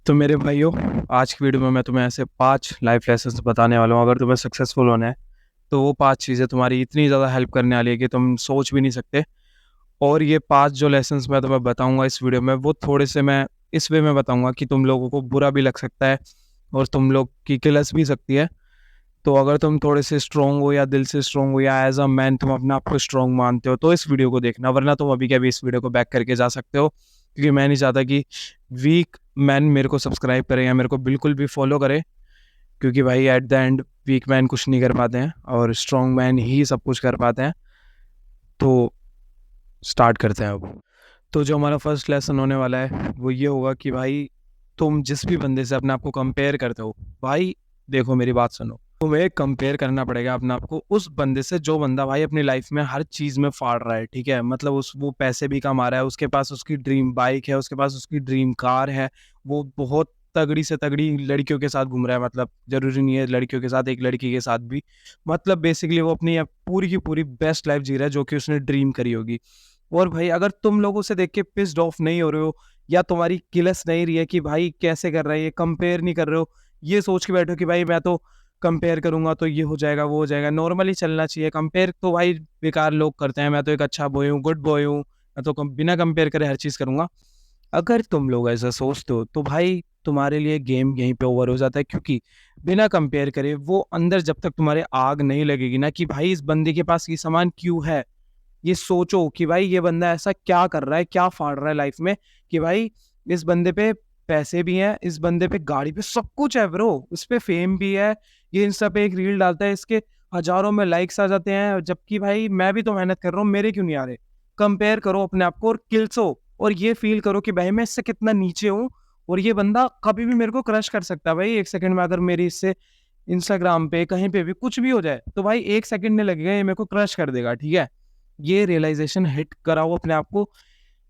तो मेरे भाइयों, आज की वीडियो में मैं तुम्हें ऐसे 5 लाइफ लेसन्स बताने वाला हूँ। अगर तुम्हें सक्सेसफुल होना है तो वो 5 चीज़ें तुम्हारी इतनी ज़्यादा हेल्प करने वाली है कि तुम सोच भी नहीं सकते। और ये 5 जो लेसन्स मैं तुम्हें बताऊँगा इस वीडियो में, वो थोड़े से मैं इस वे में बताऊँगा कि तुम लोगों को बुरा भी लग सकता है और तुम लोग की किलस भी सकती है। तो अगर तुम थोड़े से स्ट्रॉन्ग हो या दिल से स्ट्रॉन्ग हो या एज अ मैन तुम अपने आप को स्ट्रॉन्ग मानते हो तो इस वीडियो को देखना, वरना तुम अभी के अभी इस वीडियो को बैक करके जा सकते हो, क्योंकि मैं नहीं चाहता कि वीक मैन मेरे को सब्सक्राइब करें या मेरे को बिल्कुल भी फॉलो करे, क्योंकि भाई at the end weak man कुछ नहीं कर पाते हैं और स्ट्रॉन्ग मैन ही सब कुछ कर पाते हैं। तो स्टार्ट करते हैं अब। तो जो हमारा फर्स्ट लेसन होने वाला है वो ये होगा कि भाई तुम जिस भी बंदे से अपने आप को कंपेयर करते हो, भाई देखो मेरी बात सुनो, तुम्हें कंपेयर करना पड़ेगा अपने आप को उस बंदे से जो बंदा भाई अपनी लाइफ में हर चीज में फाड़ रहा है। ठीक है, मतलब उस वो पैसे भी कमा रहा है, उसके पास उसकी ड्रीम बाइक है, उसके पास उसकी ड्रीम कार है, वो बहुत तगड़ी से तगड़ी लड़कियों के साथ घूम रहा है। मतलब जरूरी नहीं है लड़कियों के साथ, एक लड़की के साथ भी। मतलब बेसिकली वो अपनी पूरी की पूरी बेस्ट लाइफ जी रहा है जो कि उसने ड्रीम करी होगी। और भाई अगर तुम लोगों से देख के पिस्ड ऑफ नहीं हो रहे हो या तुम्हारी किलस नहीं रही है कि भाई कैसे कर रहा है ये, कंपेयर नहीं कर रहे हो, ये सोच के बैठो कि भाई मैं तो कंपेयर करूंगा तो ये हो जाएगा वो हो जाएगा, नॉर्मली चलना चाहिए। कंपेयर तो भाई बेकार लोग करते हैं, मैं तो एक अच्छा बॉय हूँ, गुड बॉय हूँ, मैं तो बिना कंपेयर करे हर चीज करूंगा। अगर तुम लोग ऐसा सोचते हो तो भाई तुम्हारे लिए गेम यहीं पे ओवर हो जाता है, क्योंकि बिना कंपेयर करे वो अंदर जब तक तुम्हारे आग नहीं लगेगी ना कि भाई इस बंदे के पास ये सामान क्यों है, ये सोचो कि भाई ये बंदा ऐसा क्या कर रहा है, क्या फाड़ रहा है लाइफ में, कि भाई इस बंदे पे पैसे भी हैं, इस बंदे पे गाड़ी पे सब कुछ है ब्रो, उस पे फेम भी है, ये इंस्टा पे एक रील डालता है, इसके हजारों में लाइक्स आ जाते हैं, जबकि भाई मैं भी तो मेहनत कर रहा हूँ, मेरे क्यों नहीं आ रहे। कंपेयर करो अपने आप को और किल्सो, और ये फील करो कि भाई मैं इससे कितना नीचे हूँ और ये बंदा कभी भी मेरे को क्रश कर सकता है। भाई एक सेकंड में अगर मेरी इससे इंस्टाग्राम पे कहीं पे भी कुछ भी हो जाए तो भाई एक सेकंड नहीं लगेगा, ये मेरे को क्रश कर देगा। ठीक है, ये रियलाइजेशन हिट कराओ अपने आप को।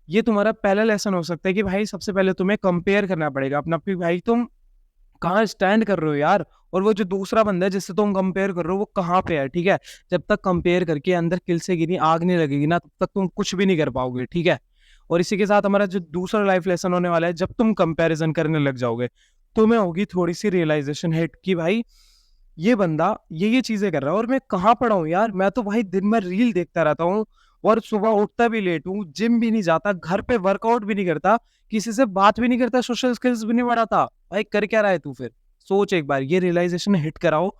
ये तुम्हारा पहला लेसन हो सकता है कि भाई सबसे पहले तुम्हें कंपेयर करना पड़ेगा अपना, कि भाई तुम कहाँ स्टैंड कर रहे हो यार, और वो जो दूसरा बंदा है जिससे तुम कंपेयर कर रहे हो वो कहाँ पे है। ठीक है, जब तक कंपेयर करके अंदर किल से गिरी आग नहीं लगेगी ना, तब तक तुम कुछ भी नहीं कर पाओगे। ठीक है, और इसी के साथ हमारा जो दूसरा लाइफ लेसन होने वाला है, जब तुम कंपैरिजन करने लग जाओगे तुम्हें होगी थोड़ी सी रियलाइजेशन हिट कि भाई ये बंदा ये चीजें कर रहा है और मैं कहाँ पड़ा हूँ यार, मैं तो भाई दिन भर रील देखता रहता हूँ और सुबह उठता भी लेट हूँ, जिम भी नहीं जाता, घर पे वर्कआउट भी नहीं करता, किसी से बात भी नहीं करता, सोशल स्किल्स भी नहीं बढ़ाता। भाई कर क्या रहा है तू फिर? सोच एक बार, ये रियलाइजेशन हिट कराओ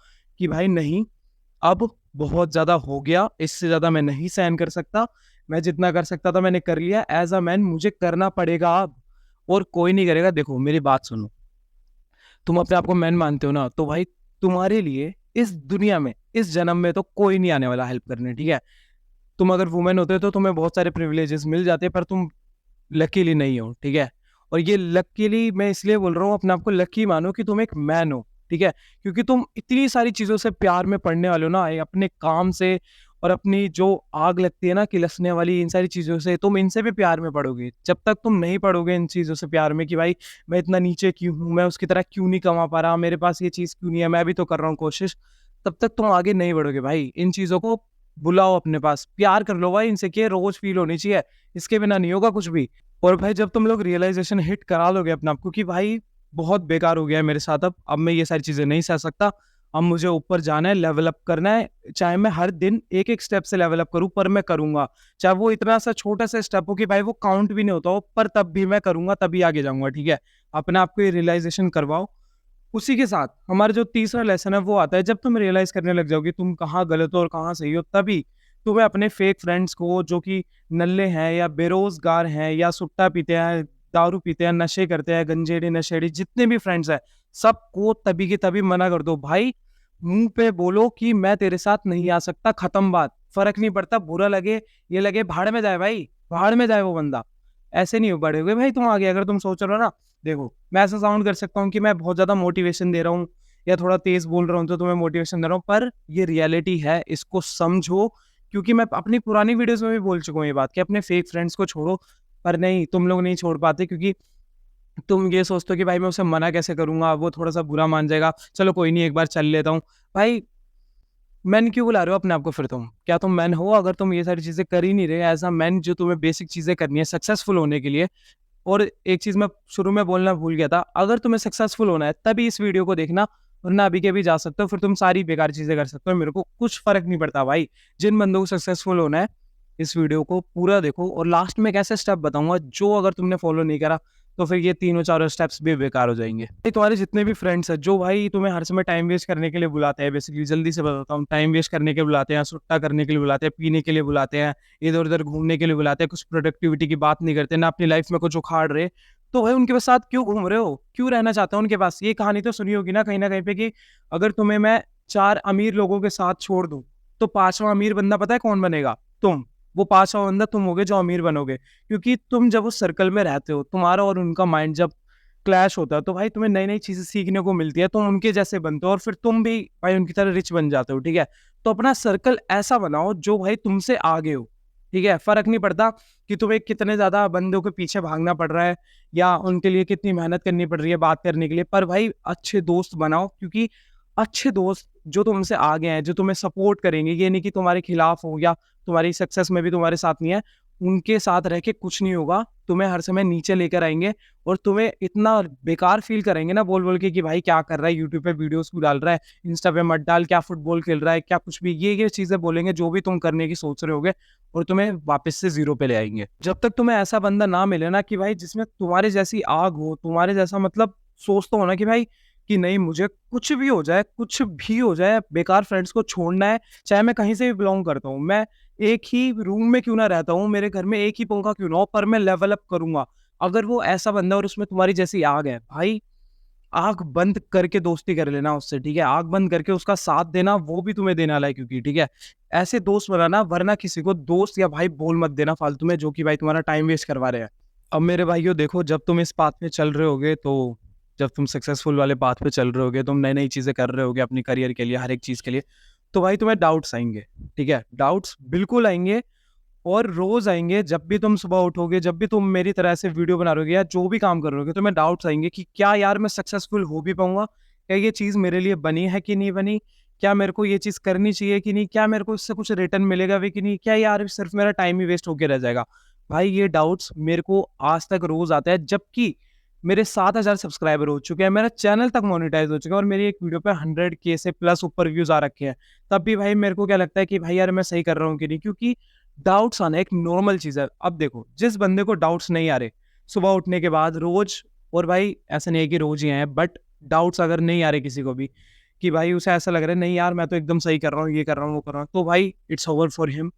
कि भाई नहीं, अब बहुत ज्यादा हो गया, इससे ज्यादा मैं नहीं सहन कर सकता, मैं जितना कर सकता था मैंने कर लिया, एज अ मैन मुझे करना पड़ेगा अब, और कोई नहीं करेगा। देखो मेरी बात सुनो, तुम अपने आप को मैन मानते हो ना, तो भाई तुम्हारे लिए इस दुनिया में इस जन्म में तो कोई नहीं आने वाला हेल्प करने। ठीक है, तुम अगर वुमेन होते तो तुम्हें बहुत सारे प्रिविलेजेस मिल जाते, पर तुम लकीली नहीं हो। ठीक है, और ये लकीली मैं इसलिए बोल रहा हूँ, अपने आप को लकी मानो कि तुम एक मैन हो। ठीक है, क्योंकि तुम इतनी सारी चीजों से प्यार में पड़ने वाले हो ना, अपने काम से और अपनी जो आग लगती है ना किलसने वाली, इन सारी चीजों से तुम इनसे भी प्यार में पड़ोगे। जब तक तुम नहीं पड़ोगे इन चीजों से प्यार में कि भाई मैं इतना नीचे क्यों हूँ, मैं उसकी तरह क्यों नहीं कमा पा रहा, मेरे पास ये चीज क्यों नहीं है, मैं भी तो कर रहा हूँ कोशिश, तब तक तुम आगे नहीं बढ़ोगे। भाई इन चीजों को बुलाओ अपने पास, प्यार कर लो भाई इनसे, कि रोज फील होनी चाहिए, इसके बिना नहीं होगा कुछ भी। और भाई जब तुम लोग रियलाइजेशन हिट करा लोगे अपने आप को कि भाई बहुत बेकार हो गया है मेरे साथ, अब मैं ये सारी चीजें नहीं सह सकता, अब मुझे ऊपर जाना है, लेवल अप करना है, चाहे मैं हर दिन एक एक स्टेप से लेवल अप करूं पर मैं करूंगा, चाहे वो इतना सा छोटा सा स्टेप हो कि भाई वो काउंट भी नहीं होता हो, पर तब भी मैं करूंगा, तभी आगे जाऊंगा। ठीक है, अपने आप को ये रियलाइजेशन करवाओ। उसी के साथ हमारा जो तीसरा लेसन है वो आता है, जब तुम रियलाइज करने लग जाओगे तुम कहाँ गलत हो और कहाँ सही हो, तभी तुम्हें अपने फेक फ्रेंड्स को, जो कि नल्ले हैं या बेरोजगार हैं या सुट्टा पीते हैं, दारू पीते हैं, नशे करते हैं, गंजेड़ी नशेड़ी, जितने भी फ्रेंड्स हैं सबको तभी के तभी मना कर दो। भाई मुंह पे बोलो कि मैं तेरे साथ नहीं आ सकता, खत्म बात, फर्क नहीं पड़ता, बुरा लगे ये लगे, भाड़ में जाए भाई, भाड़ में जाए वो बंदा। ऐसे नहीं बढ़ोगे भाई तुम आगे, अगर तुम सोच रहे हो ना। देखो मैं ऐसा साउंड कर सकता हूँ कि मैं बहुत ज्यादा मोटिवेशन दे रहा हूँ या थोड़ा तेज बोल रहा हूँ तो तुम्हें मोटिवेशन दे रहा हूँ, पर ये रियलिटी है, इसको समझो। क्योंकि मैं अपनी पुरानी वीडियोस में भी बोल चुका हूँ ये बात कि अपने फेक फ्रेंड्स को छोड़ो, पर नहीं, तुम लोग नहीं छोड़ पाते, क्योंकि तुम ये सोचते हो कि भाई मैं उसे मना कैसे करूंगा, वो थोड़ा सा बुरा मान जाएगा, चलो कोई नहीं एक बार चल लेता हूँ। भाई मैन क्यों बुला रहे हो अपने आप को फिर? तुम क्या तुम मैन हो? अगर तुम ये सारी चीजें कर ही नहीं रहे एज अ मैन, जो तुम्हें बेसिक चीजें करनी है सक्सेसफुल होने के लिए, और एक चीज़ मैं शुरू में बोलना भूल गया था, अगर तुम्हें सक्सेसफुल होना है तभी इस वीडियो को देखना, वरना अभी के अभी जा सकते हो, फिर तुम सारी बेकार चीज़ें कर सकते हो, मेरे को कुछ फ़र्क नहीं पड़ता भाई। जिन बंदों को सक्सेसफुल होना है, इस वीडियो को पूरा देखो और लास्ट में एक ऐसे स्टेप बताऊँगा जो अगर तुमने फ़ॉलो नहीं करा, तो फिर ये तीनों चारों स्टेप्स भी बेकार हो जाएँगे। ये तुम्हारे जितने भी फ्रेंड्स हैं, जो भाई तुम्हें हर समय टाइम वेस्ट करने के लिए बुलाते हैं, बेसिकली जल्दी से बताता हूँ, टाइम वेस्ट करने के लिए बुलाते हैं, सुट्टा करने के लिए बुलाते हैं, पीने के लिए बुलाते हैं, इधर-उधर घूमने के लिए बुलाते हैं, कुछ प्रोडक्टिविटी की बात नहीं करते, ना अपनी लाइफ़ में कुछ उखाड़ रहे, तो भाई उनके साथ क्यों घूम रहे हो? क्यों रहना चाहते हो उनके पास? ये कहानी तो सुनी होगी ना कहीं न कहीं पे कि अगर तुम्हें मैं 4 अमीर लोगों के साथ छोड़ दूँ, तो 5वाँ अमीर बंदा पता है कौन बनेगा? तुम। वो 5वाँ बंदा तुम होगे जो अमीर बनोगे। क्योंकि तुम जब उस सर्कल में रहते हो, तुम्हारा और उनका माइंड जब क्लैश होता है, तो भाई तुम्हें नई-नई चीज़ें सीखने को मिलती है, तुम उनके जैसे बनते हो और फिर तुम भी भाई उनकी तरह रिच बन जाते हो, ठीक है? तो अपना सर्कल ऐसा बनाओ जो भाई तुमसे आगे हो, ठीक है? फ़र्क नहीं पड़ता कि तुम्हें कितने ज़्यादा बंदों के पीछे भागना पड़ रहा है या उनके लिए कितनी मेहनत करनी पड़ रही है बात करने के लिए, पर भाई अच्छे दोस्त बनाओ, क्योंकि अच्छे दोस्त जो तुमसे आगे हैं, जो तुम्हें सपोर्ट करेंगे, ये नहीं कि तुम्हारे खिलाफ हो या तुम्हारी सक्सेस में भी तुम्हारे साथ नहीं है, उनके साथ रह के कुछ नहीं होगा। तुम्हें हर समय नीचे लेकर आएँगे और तुम्हें इतना बेकार फ़ील कराएँगे ना बोल-बोल के कि भाई क्या कर रहा है, यूट्यूब पे वीडियोज़ क्यों डाल रहा है, इंस्टा पे मत डाल, क्या फुटबॉल खेल रहा है, क्या कुछ भी, ये चीज़ें बोलेंगे जो भी तुम करने की सोच रहे होगे और तुम्हें वापस से ज़ीरो पे ले आएँगे। जब तक तुम्हें ऐसा बंदा ना मिले ना कि भाई जिसमें तुम्हारे जैसी आग हो, तुम्हारे जैसा मतलब सोचता हो ना कि भाई कि नहीं मुझे कुछ भी हो जाए, बेकार फ्रेंड्स को छोड़ना है, चाहे मैं कहीं से भी बिलॉन्ग करता हूँ। मैं एक ही रूम में क्यों ना रहता हूँ, मेरे घर में एक ही पंखा क्यों ना हो, पर मैं लेवल अप करूँगा। अगर वो ऐसा बंदा और उसमें तुम्हारी जैसी आग है, भाई आँख बंद करके दोस्ती कर लेना उससे, ठीक है? आँख बंद करके उसका साथ देना, वो भी तुम्हें देने वाला है क्योंकि, ठीक है? ऐसे दोस्त बनाना, वरना किसी को दोस्त या भाई बोल मत देना फालतू में, जो कि भाई तुम्हारा टाइम वेस्ट करवा रहे हैं। अब मेरे भाइयों देखो, जब तुम इस पाथ पे चल रहे होगे, तो जब तुम सक्सेसफुल वाले पाथ पे चल रहे होगे, तुम नई-नई चीज़ें कर रहे होगे अपनी करियर के लिए, हर एक चीज़ के लिए, तो भाई तुम्हें डाउट्स आएँगे, ठीक है? डाउट्स बिल्कुल आएँगे और रोज़ आएँगे। जब भी तुम सुबह उठोगे, जब भी तुम मेरी तरह से वीडियो बना रहे होगे या जो भी काम कर रहे होगे, तुम्हें डाउट्स आएँगे कि क्या यार मैं सक्सेसफुल हो भी पाऊँगा? क्या ये चीज़ मेरे लिए बनी है कि नहीं बनी? क्या मेरे को ये चीज़ करनी चाहिए कि नहीं? क्या मेरे को इससे कुछ रिटर्न मिलेगा भी कि नहीं? क्या यार सिर्फ़ मेरा टाइम ही वेस्ट होके रह जाएगा? भाई ये डाउट्स मेरे को आज तक रोज़ आता है, जबकि मेरे 7,000 सब्सक्राइबर हो चुके हैं, मेरा चैनल तक मोनेटाइज़ हो चुका है और मेरी एक वीडियो पे 100 के से प्लस ऊपर व्यूज़ आ रखे हैं। तब भी भाई मेरे को क्या लगता है कि भाई यार मैं सही कर रहा हूँ कि नहीं? क्योंकि डाउट्स आना एक नॉर्मल चीज़ है। अब देखो, जिस बंदे को डाउट्स नहीं आ रहे, सुबह उठने के बाद रोज़, और भाई ऐसा नहीं है कि रोज़ ही आएँ, बट डाउट्स अगर नहीं आ रहे किसी को भी, कि भाई उसे ऐसा लग रहा है नहीं यार मैं तो एकदम सही कर रहा हूँ, ये कर रहा हूँ, वो कर रहा हूँ, तो भाई इट्स ओवर फॉर हिम।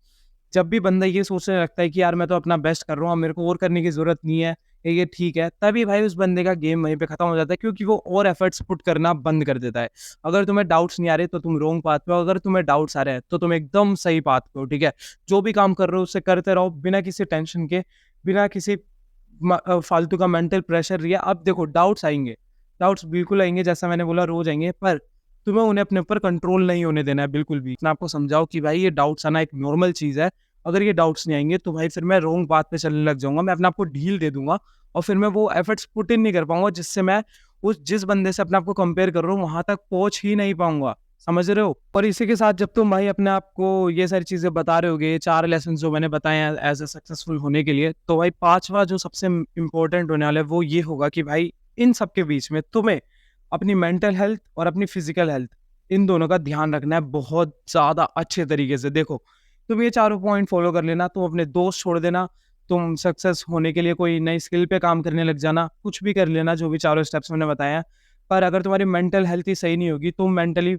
जब भी बंदा ये सोचने लगता है कि यार मैं तो अपना बेस्ट कर रहा हूँ, अब मेरे को और करने की ज़रूरत नहीं है, ये ठीक है, तभी भाई उस बंदे का गेम वहीं पे खत्म हो जाता है, क्योंकि वो और एफर्ट्स पुट करना बंद कर देता है। अगर तुम्हें डाउट्स नहीं आ रहे तो तुम रॉन्ग पाथ पे हो, अगर तुम्हें डाउट्स आ रहे हैं तो तुम एकदम सही पाथ पे हो, ठीक है? जो भी काम कर रहे हो उसे करते रहो बिना किसी टेंशन के, बिना किसी फालतू का मेंटल प्रेशर लिया। अब देखो डाउट्स आएँगे, डाउट्स बिल्कुल आएँगे, जैसा मैंने बोला रोज़ आएँगे, पर तुम्हें उन्हें अपने ऊपर कंट्रोल नहीं होने देना है बिल्कुल भी। मैं आपको समझाओ कि भाई ये डाउट्स आना एक नॉर्मल चीज़ है। अगर ये डाउट्स नहीं आएँगे तो भाई फिर मैं रॉन्ग पाथ पे चलने लग जाऊँगा। मैं अपने आप को ढील दे दूँगा और फिर मैं वो एफर्ट्स पुट इन नहीं कर पाऊँगा जिससे मैं उस जिस बंदे से अपने आप को कंपेयर कर रहा हूँ वहाँ तक पहुँच ही नहीं पाऊँगा। समझ रहे हो? और इसी के साथ जब तुम भाई अपने आप को ये सारी चीज़ें बता रहे होगे, 4 लेसन जो मैंने बताए हैं एज़ अ सक्सेसफुल होने के लिए, तो भाई 5वाँ जो सबसे इम्पोर्टेंट होने वाला है वो ये होगा कि भाई इन सब के बीच में तुम्हें अपनी मेंटल हेल्थ और अपनी फिज़िकल हेल्थ, इन दोनों का ध्यान रखना है बहुत ज़्यादा अच्छे तरीके से। देखो, तुम ये चारों पॉइंट फ़ॉलो कर लेना, तुम अपने दोस्त छोड़ देना, तुम सक्सेस होने के लिए कोई नई स्किल पे काम करने लग जाना, कुछ भी कर लेना जो भी चारों स्टेप्स मैंने बताए हैं। पर अगर तुम्हारी मेंटल हेल्थ ही सही नहीं होगी, तुम मेंटली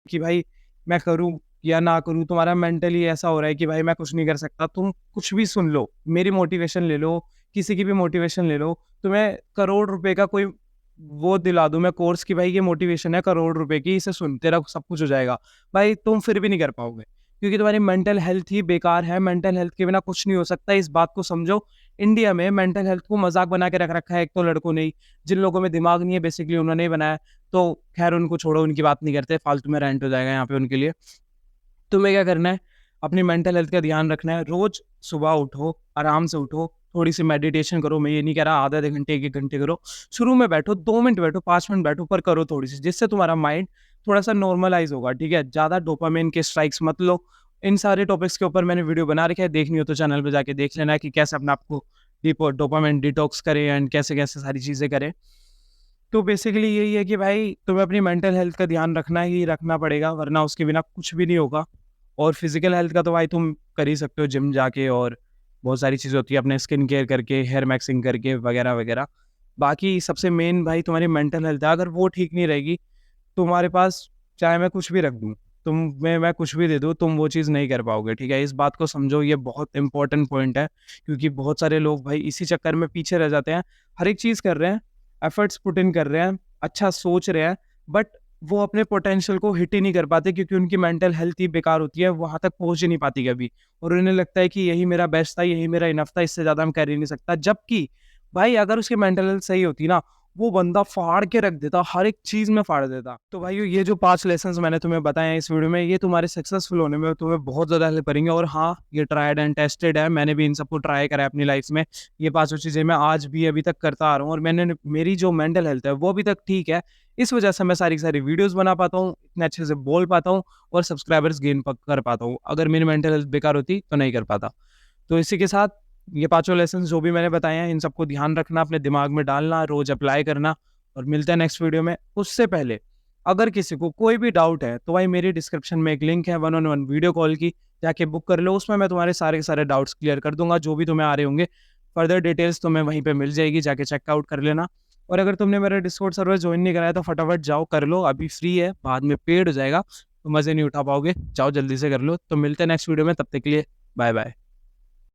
कि भाई मैं करूँ या ना करूँ, तुम्हारा मेंटली ऐसा हो रहा है कि भाई मैं कुछ नहीं कर सकता, तुम कुछ भी सुन लो, मेरी मोटिवेशन ले लो, किसी की भी मोटिवेशन ले लो, तुम्हें करोड़ रुपए का कोई वो दिला दूँ मैं कोर्स कि भाई ये मोटिवेशन है करोड़ रुपए की, इसे सुन, तेरा सब कुछ हो जाएगा। भाई तुम फिर भी नहीं कर पाओगे, क्योंकि तुम्हारी मेंटल हेल्थ ही बेकार है, मेंटल हेल्थ के बिना कुछ नहीं हो सकता, इस बात को समझो। इंडिया में मेंटल हेल्थ को मज़ाक बना के रख रखा है एक तो लड़कों ने ही, जिन लोगों में दिमाग नहीं है बेसिकली उन्होंने ही बनाया। तो खैर उनको छोड़ो, उनकी बात नहीं करते, फालतू में रेंट हो जाएगा यहाँ पे उनके लिए। तुम्हें क्या करना है, अपनी मेंटल हेल्थ का ध्यान रखना है, रोज़ सुबह उठो, आराम से उठो, थोड़ी-सी मेडिटेशन करो, मैं ये नहीं कह रहा आधा-आधे घंटे, 1-1 घंटे करो। शुरू में बैठो, 2 मिनट बैठो, 5 मिनट बैठो, पर करो थोड़ी-सी, जिससे तुम्हारा माइंड थोड़ा-सा नॉर्मलाइज़ होगा, ठीक है? ज़्यादा डोपामाइन के स्ट्राइक्स मत लो। इन सारे टॉपिक्स के ऊपर मैंने वीडियो बना रखा है, देखनी हो तो चैनल पे जाके देख लेना कि कैसे अपने आप को डोपामाइन डिटॉक्स करें एंड कैसे-कैसे सारी चीज़ें करें। तो बेसिकली यही है कि भाई तुम्हें अपनी मेंटल हेल्थ का ध्यान रखना ही रखना पड़ेगा, वरना उसके बिना कुछ भी नहीं होगा। और फिजिकल हेल्थ का तो भाई तुम कर ही सकते हो जिम जाके, और बहुत सारी चीज़ें होती है अपने स्किन केयर करके, हेयर मैक्सिंग करके वगैरह वगैरह। बाकी सबसे मेन भाई तुम्हारी मेंटल हेल्थ है, अगर वो ठीक नहीं रहेगी, तुम्हारे पास चाहे मैं कुछ भी रख दूँ, तुम्हें मैं कुछ भी दे दूँ, तुम वो चीज़ नहीं कर पाओगे, ठीक है? इस बात को समझो, ये बहुत इंपॉर्टेंट पॉइंट है, क्योंकि बहुत सारे लोग भाई इसी चक्कर में पीछे रह जाते हैं। हर एक चीज़ कर रहे हैं, एफर्ट्स पुट इन कर रहे हैं, अच्छा सोच रहे हैं, बट वो अपने पोटेंशियल को हिट ही नहीं कर पाते, क्योंकि उनकी मेंटल हेल्थ ही बेकार होती है, वहाँ तक पहुँच ही नहीं पाती कभी। और उन्हें लगता है कि यही मेरा बेस्ट था, यही मेरा इनफ था, इससे ज़्यादा मैं कर ही नहीं सकता। जबकि भाई अगर उसकी मेंटल हेल्थ सही होती ना, वो बंदा फाड़ के रख देता, हर एक चीज़ में फाड़ देता। तो भाइयों, ये जो 5 लेसन्स मैंने तुम्हें बताए हैं इस वीडियो में, ये तुम्हारे सक्सेसफुल होने में तुम्हें बहुत ज़्यादा हेल्प करेंगे। और हाँ, ये ट्राइड एंड टेस्टेड है, मैंने भी इन सबको ट्राई करा है अपनी लाइफ में। ये 5 चीज़ें मैं आज भी अभी तक करता आ रहा हूँ, और मेरी जो मेंटल हेल्थ है वो अभी तक ठीक है। इस वजह से मैं सारी की सारी वीडियोज़ बना पाता हूँ, इतने अच्छे से बोल पाता हूँ, और सब्सक्राइबर्स गेन कर पाता हूँ। अगर मेरी मेंटल हेल्थ बेकार होती तो नहीं कर पाता। तो इसी के साथ ये पाँचों लेसन्स जो भी मैंने बताए हैं, इन सबको ध्यान रखना, अपने दिमाग में डालना, रोज़ अप्लाई करना, और मिलते हैं नेक्स्ट वीडियो में। उससे पहले अगर किसी को कोई भी डाउट है, तो भाई मेरी डिस्क्रिप्शन में एक लिंक है 1-on-1 वीडियो कॉल की, जाके बुक कर लो। उसमें मैं तुम्हारे सारे के सारे डाउट्स क्लियर कर दूँगा, जो भी तुम्हें आ रहे होंगे। फर्दर डिटेल्स तुम्हें वहीं पे मिल जाएगी, जाके चेकआउट कर लेना। और अगर तुमने मेरा डिस्कॉर्ड सर्वर जॉइन नहीं कराया, तो फटाफट जाओ कर लो, अभी फ्री है, बाद में पेड हो जाएगा, तो मज़े नहीं उठा पाओगे। जाओ जल्दी से कर लो। तो मिलते हैं नेक्स्ट वीडियो में, तब तक के लिए बाय बाय।